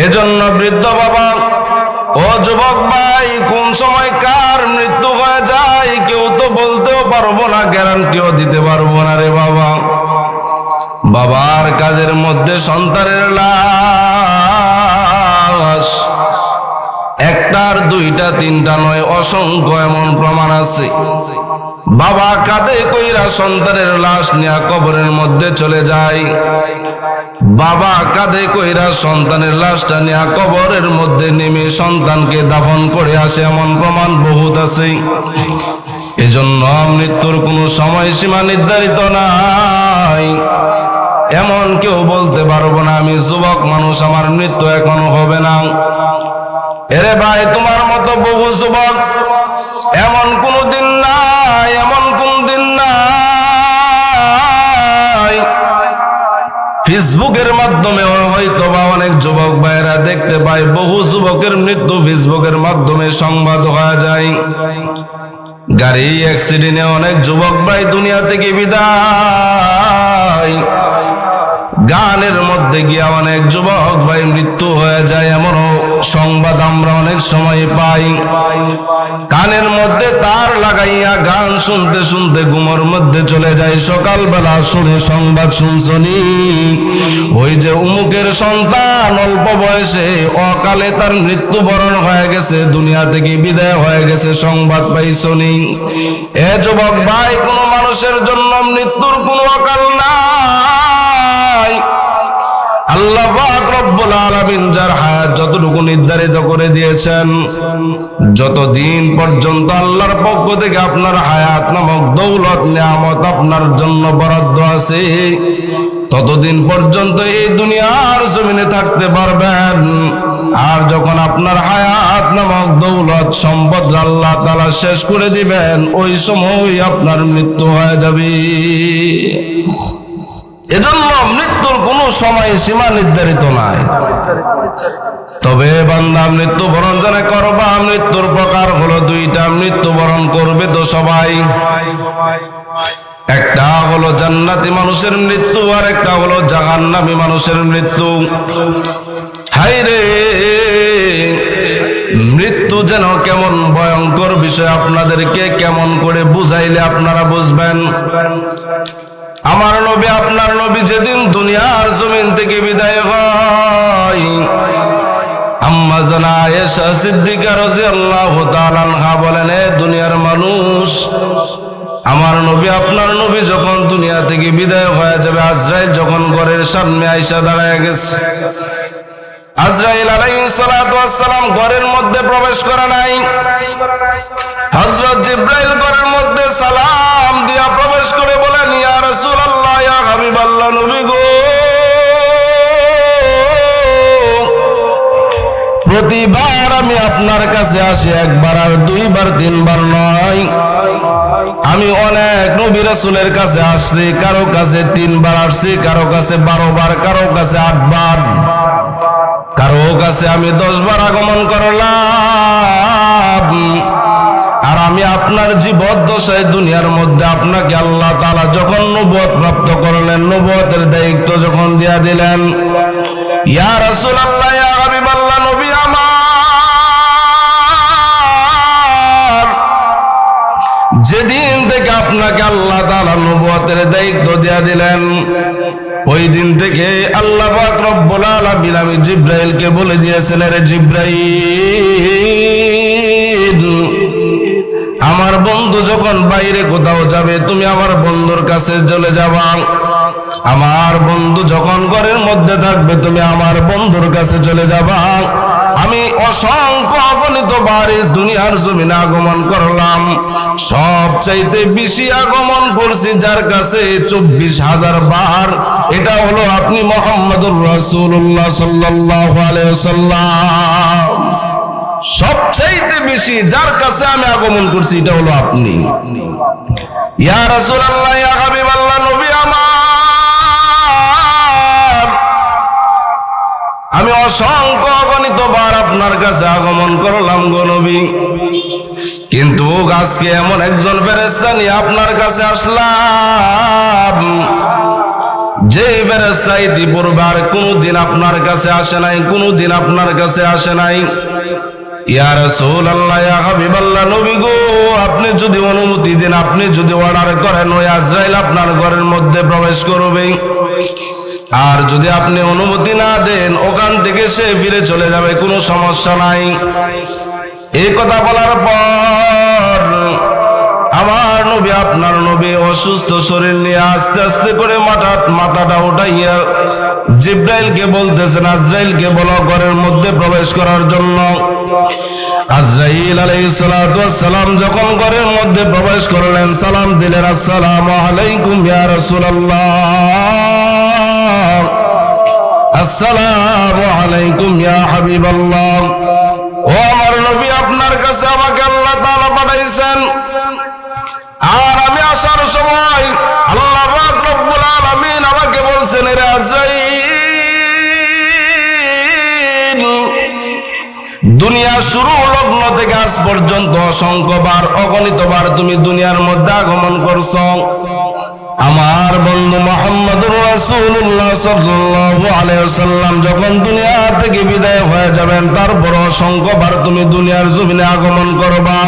এজন্য বৃদ্ধ বাবা ও যুবক ভাই, কোন সময় কার মৃত্যু হয়ে যায় কেউ তো বলতেও পারবো না, গ্যারান্টিও দিতে পারবো না রে বাবা। বাবার কাজের মধ্যে সন্তানের লাশ একটার দুইটা তিনটা নয়, অসংখ্য এমন প্রমাণ আছে। বাবা কাঁধে কইরা সন্তানের লাশ নিয়ে কবরের মধ্যে চলে যায়, বাবা কাঁধে কইরা সন্তানের লাশটা নিয়ে কবরের মধ্যে নেমে সন্তানকে দাফন করে আসে, এমন প্রমাণ বহুত আছে। এজন্য মৃত্যুর কোনো সময়সীমা নির্ধারিত নাই। এমন কেউ বলতে পারবো না আমি যুবক মানুষ, আমার মৃত্যু এখনো হবে না। এরে ভাই, তোমার মতো বহু যুবক, এমন কোনো দিন নাই, এমন কোন দিন নাই। ফেসবুকের মাধ্যমে হয়তো বা অনেক যুবক ভাইরা দেখতে পায়, বহু যুবকের মৃত্যু ফেসবুকের মাধ্যমে সংবাদ হয়ে যায়। গাড়ি অ্যাক্সিডেন্টে অনেক যুবক ভাই দুনিয়া থেকে বিদায়, গানের মধ্যে গিয়া অনেক যুবক ভাই মৃত্যু হয়ে যায়, এমনও সংবাদ আমরা অনেক সময় পাই। কানের মধ্যে তার লাগাইয়া গান শুনতে শুনতে ঘুমের মধ্যে চলে যায়, সকালবেলা শুনে সংবাদ শুনছনি ওই যে অমুকের সন্তান অল্প বয়সে অকালে তার মৃত্যুবরণ হয়ে গেছে, দুনিয়া থেকে বিদায় হয়ে গেছে, সংবাদ পাইছনি। এ যুবক ভাই, কোনো মানুষের জন্য মৃত্যুর কোনো অকাল নাই। আল্লাহ পাক রব্বুল আলামিন যার হায়াত যতটুকু নির্ধারিত করে দিয়েছেন, যতদিন পর্যন্ত আল্লাহর পক্ষ থেকে আপনার হায়াত নামক দৌলত নিয়ামত আপনার জন্য বরাদ্দ আছে, ততদিন পর্যন্ত এই দুনিয়ার জমিনে থাকতে পারবেন। আর যখন আপনার হায়াত নামক দৌলত সম্পদ আল্লাহ তাআলা শেষ করে দিবেন, ওই সময় আপনার মৃত্যু হয়ে যাবে। এজন্য মৃত্যুর কোনো সময় সীমা নির্ধারিত নাই। তবে বান্দা মৃত্যুবরণ যারা করবা, মৃত্যুর প্রকার হলো দুইটা। মৃত্যুবরণ করবে তো সবাই, একটা হলো জান্নাতি মানুষের মৃত্যু, আর একটা হলো জাহান্নামী মানুষের মৃত্যু। হায়রে, মৃত্যু যেন কেমন ভয়ঙ্কর বিষয়, আপনাদেরকে কেমন করে বুঝাইলে আপনারা বুঝবেন। আমার নবী, আপনার নবী যেদিন দুনিয়ার জমিন থেকে বিদায় হয়, আম্মা জানা আয়েশা সিদ্দিকা রাদিয়াল্লাহু তাআলা আনহা বলেন, এ দুনিয়ার মানুষ, আমার নবী আপনার নবী যখন দুনিয়া থেকে বিদায় হয়ে যাবে, আজরাইল যখন ঘরের সামনে আয়েশা দাঁড়ায় গেছে, আজরাইল আলাইহিস সালাতু ওয়াস সালাম ঘরের মধ্যে প্রবেশ করে নাই। হযরত জিবরাইল ঘরের মধ্যে সালাম দিয়া প্রবেশ করে বলেন, ইয়া রাসূলুল্লাহ, ইয়া হাবিবাল্লাহ, নবী গো, প্রতিবার আমি আপনার কাছে আসি, একবার আর দুইবার তিনবার নয়, আমি অনেক নবী রাসূলের কাছে আসছি, কারো কাছে 3 বার আসছি, কারো কাছে 12 বার, কারো কাছে 8 বার, কারো কাছে আমি 10 বার আগমন করলাম। আর আমি আপনার জীবদ্দশায় দুনিয়ার মধ্যে আপনাকে আল্লাহ তাআলা যখন নবুয়ত প্রাপ্ত করলেন, নবুয়তের দায়িত্ব যখন দিয়া দিলেন, ইয়া রাসূলুল্লাহ, ইয়া হাবিবাল্লাহ, নবী আমার, যেদিন থেকে আপনাকে আল্লাহ তাআলা নবুয়তের দায়িত্ব দিয়া দিলেন, ওই দিন থেকে আল্লাহ পাক রব্বুল আলামিন আমি জিবরাইলকে বলে দিয়েছেন, রে জিবরাইল, আমার বন্ধু যখন বাইরে কোথাও যাবে, তুমি আমার বন্ধুর কাছে চলে যাবা। আমার বন্ধু যখন ঘরের মধ্যে থাকবে, তুমি আমার বন্ধুর কাছে চলে যাবা। আমি অসংখ্য অগণিত বার দুনিয়ার জমিনে আগমন করলাম, সবচাইতে বেশি আগমন করছি যার কাছে 24,000 বার, এটা হলো আপনি মুহাম্মদুর রাসূলুল্লাহ সাল্লাল্লাহু আলাইহি ওয়াসাল্লাম। সবচাইতে বেশি যার কাছে আমি আগমন করছি, এটা হলো আপনি। ইয়া রাসূলুল্লাহ, ইয়া হাবিবাল্লাহ, নবী আমার, আমি অসংখ্য অগণিত বার আপনার কাছে আগমন করলাম গো নবী, কিন্তু আজকে এমন একজন ফেরেশতা নিয়ে আপনার কাছে আসলাম, যে ফেরেশতা ইতিপূর্বে আর কোনদিন আপনার কাছে আসে নাই, কোনদিন আপনার কাছে আসে নাই। ইয়া রাসূলুল্লাহ, ইয়া হাবিবাল্লাহ, নবী গো, আপনি যদি অনুমতি দেন, আপনি যদি অর্ডার করেন, ওই আজরাইল আপনার ঘরের মধ্যে প্রবেশ করবে। আর যদি আপনি অনুমতি না দেন, ওখান থেকে সে ফিরে চলে যাবে, কোনো সমস্যা নাই। এই কথা বলার পর আমার নবী, আপনার নবী অসুস্থ শরীর নিয়ে আস্তে আস্তে করে মাথাটা উঠাইয়া জিব্রাইলকে বলতেছেন, আজরাইলকে বলো ঘরের মধ্যে প্রবেশ করার জন্য। আজরাইল আলাইহিস সালাতু ওয়াস সালাম যখন ঘরের মধ্যে প্রবেশ করলেন, সালাম দিলেন, আসসালামু আলাইকুম ইয়া রাসূলুল্লাহ, আসসালামু আলাইকুম ইয়া হাবিবাল্লাহ। ও আমার নবী, আপনার কাছে আমাকে আল্লাহ তাআলা পাঠাইছেন, আর আমি আসার সময় আল্লাহ পাক রব্বুল আলামিন আমাকে বলছেন, এরে আজরাইল, দুনিয়া শুরু লগ্ন থেকে আজ পর্যন্ত অসংখ্যবার, অগণিতবার তুমি দুনিয়ার মধ্যে আগমন করছো। আমার বন্ধু মুহাম্মদুর রাসূলুল্লাহ সাল্লাল্লাহু আলাইহি ওয়াসাল্লাম যখন দুনিয়া থেকে বিদায় হয়ে যাবেন, তারপর অসংখ্যবার তুমি দুনিয়ার জমিনে আগমন করবা,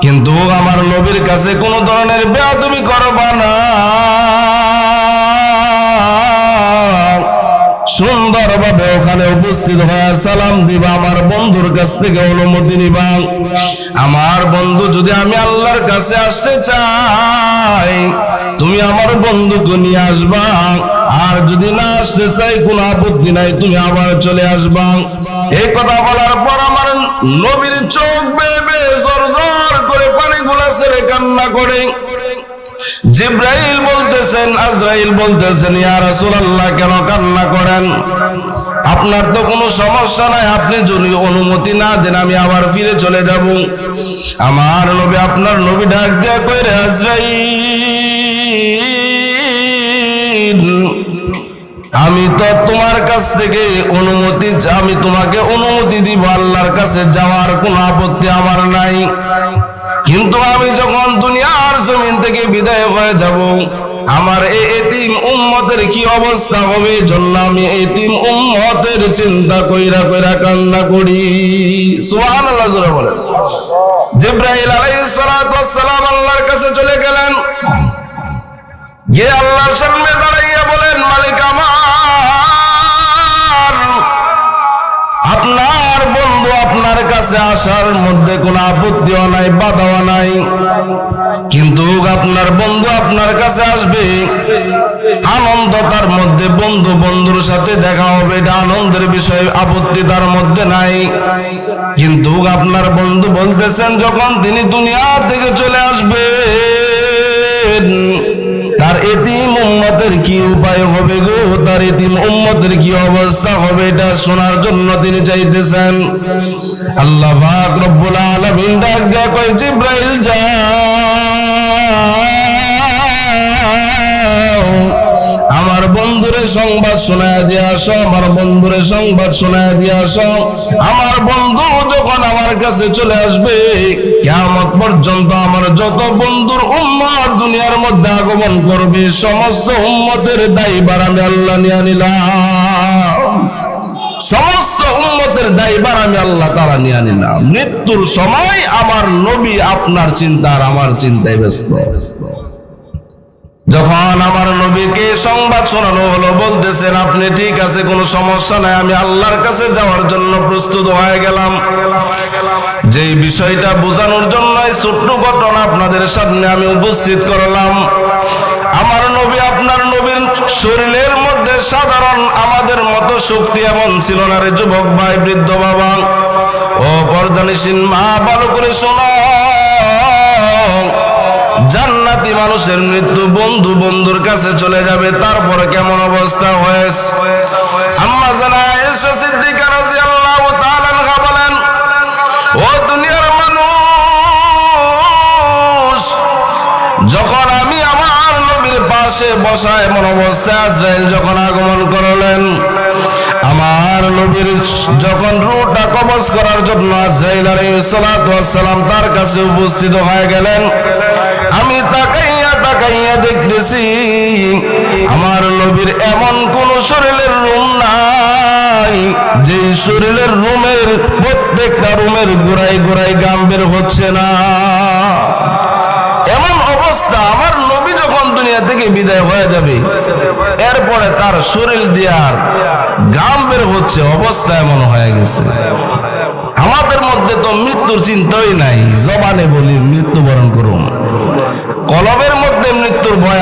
কিন্তু আমার নবীর কাছে কোনো ধরনের বেয়াদবি করবা না, সুন্দরভাবে ওখানে উপস্থিত হয়ে সালাম দিবা, আমার বন্ধুর কাছ থেকে অনুমতি নিবা। আমার বন্ধু যদি আমি আল্লাহর কাছে আসতে চাই, তুমি আমার বন্ধুকে নিয়ে আসবা, আর যদি না আসতে চাই কোনো আপত্তি নাই, তুমি আবার চলে আসবা। এই কথা বলার পর আমার নবীর চোখ বেয়ে বেয়ে জর করে পানিগুলা ছেড়ে কান্না করে। জিব্রাইল বলতেছেন, আজরাইল বলতেছেন, ইয়া রাসূলুল্লাহ, কেন কান্না করেন? আপনার তো কোনো সমস্যা নাই, আপনি যদি অনুমতি না দেন আমি আবার ফিরে চলে যাব। আমার নবী, আপনার নবী ডাক দেয়া কইরে, আজরাইল, আমি তো তোমার কাছ থেকে অনুমতি, আমি তোমাকে অনুমতি দিব আল্লাহর কাছে যাওয়ার, কোনো আপত্তি আমার নাই, কিন্তু আমি যখন দুনিয়ার জমিন থেকে বিদায় হয়ে যাব, আমার এই এতিম উম্মতের কি অবস্থা হবে, জন্য আমি এতিম উম্মতের চিন্তা কইরা কইরা কান্না করি। সুবহানাল্লাহ, জোরে বলেন। জিব্রাইল আলাইহিস সালাতু ওয়াস সালাম আল্লাহর কাছে চলে গেলেন, গিয়ে আল্লাহর সামনে দাঁড়াইয়া বলেন, মালিক আমার, আপনার বন্ধু আপনার কাছে আসার মধ্যে কোনো আপত্তিও নাই, বাধাও নাই, কিন্তু আপনার বন্ধু আপনার কাছে আসবে, আনন্দ তার মধ্যে, বন্ধু বন্ধুর সাথে দেখা হবে, এটা আনন্দের বিষয়, আপত্তি তার মধ্যে নাই। কিন্তু আপনার বন্ধু বলতেছেন, যখন তিনি দুনিয়া থেকে চলে আসবে, তার এতিম উম্মতের কি উপায় হবে গো, তার এতিম উম্মতের কি অবস্থা হবে, এটা শোনার জন্য তিনি চাইতেছেন। আল্লাহ পাক রব্বুল আলামিন ডাক দেয়া কয়, জিব্রাইল যাও, আমার বন্ধুরে সংবাদ শোনায় দিয়ে আসো, আমার বন্ধুরে সংবাদ শোনায় দিয়ে আসো। আমার বন্ধু যখন আমার কাছে চলে আসবে, কিয়ামত পর্যন্ত আমার যত বন্ধুর উম্মত দুনিয়ার মধ্যে আগমন করবে, সমস্ত উম্মতের দায়ভার আমি আল্লাহ নিয়ে নিলাম, সমস্ত উম্মতের দায়ভার আমি আল্লাহ তাআলা নিয়ে নিলাম। মৃত্যুর সময় আমার নবী আপনার চিন্তা আর আমার চিন্তায় ব্যস্ত। যখন আমার নবীকে সংবাদ শোনানো হলো, বলতেছেন, আপনি ঠিক আছে, কোনো সমস্যা নাই, আমি আল্লাহর কাছে যাওয়ার জন্য প্রস্তুত হয়ে গেলাম। যেই বিষয়টা বোঝানোর জন্য এই ছোট্ট ঘটনা আপনাদের সামনে আমি উপস্থিত করলাম। আমার নবী, আপনার নবীর শরীরের মধ্যে সাধারণ আমাদের মতো শক্তি এমন ছিল না রে যুবক ভাই, বৃদ্ধ বাবা ও পর্দানিসীন মা, ভালো করে শোনো। জান্নাতি মানুষের মৃত্যু বন্ধু বন্ধুর কাছে চলে যাবে, তারপরে কেমন অবস্থা হয়েছে? আম্মা জানা আয়েশা সিদ্দিকা রাদিয়াল্লাহু তাআলা আনহা বলেন, ও দুনিয়ার মানুষ, যখন আমি আমার নবীর পাশে বসা এমন অবস্থায় আজরাইল যখন আগমন করলেন, আমার নবীর যখন রূহটা কবজ করার জন্য আজরাইল আলাইহিস সালাতু ওয়াস সালাম তার কাছে উপস্থিত হয়ে গেলেন, আমি তাকাইয়া তাকাইয়া দেখতেছি আমার নবীর এমন কোন শরীরের রুম নাই যে শরীরের রুমের প্রত্যেকটা রুমের গোড়ায় গোড়ায় ঘাম বের হচ্ছে না। এমন অবস্থা, আমার নবী যখন দুনিয়া থেকে বিদায় হয়ে যাবে এরপরে তার শরীর দিয়ে আর ঘাম বের হচ্ছে, অবস্থা এমন হয়ে গেছে। আমাদের মধ্যে তো মৃত্যুর চিন্তাই নাই, জবানে বলি মৃত্যুবরণ করুন, কলবের মধ্যে মৃত্যুর ভয়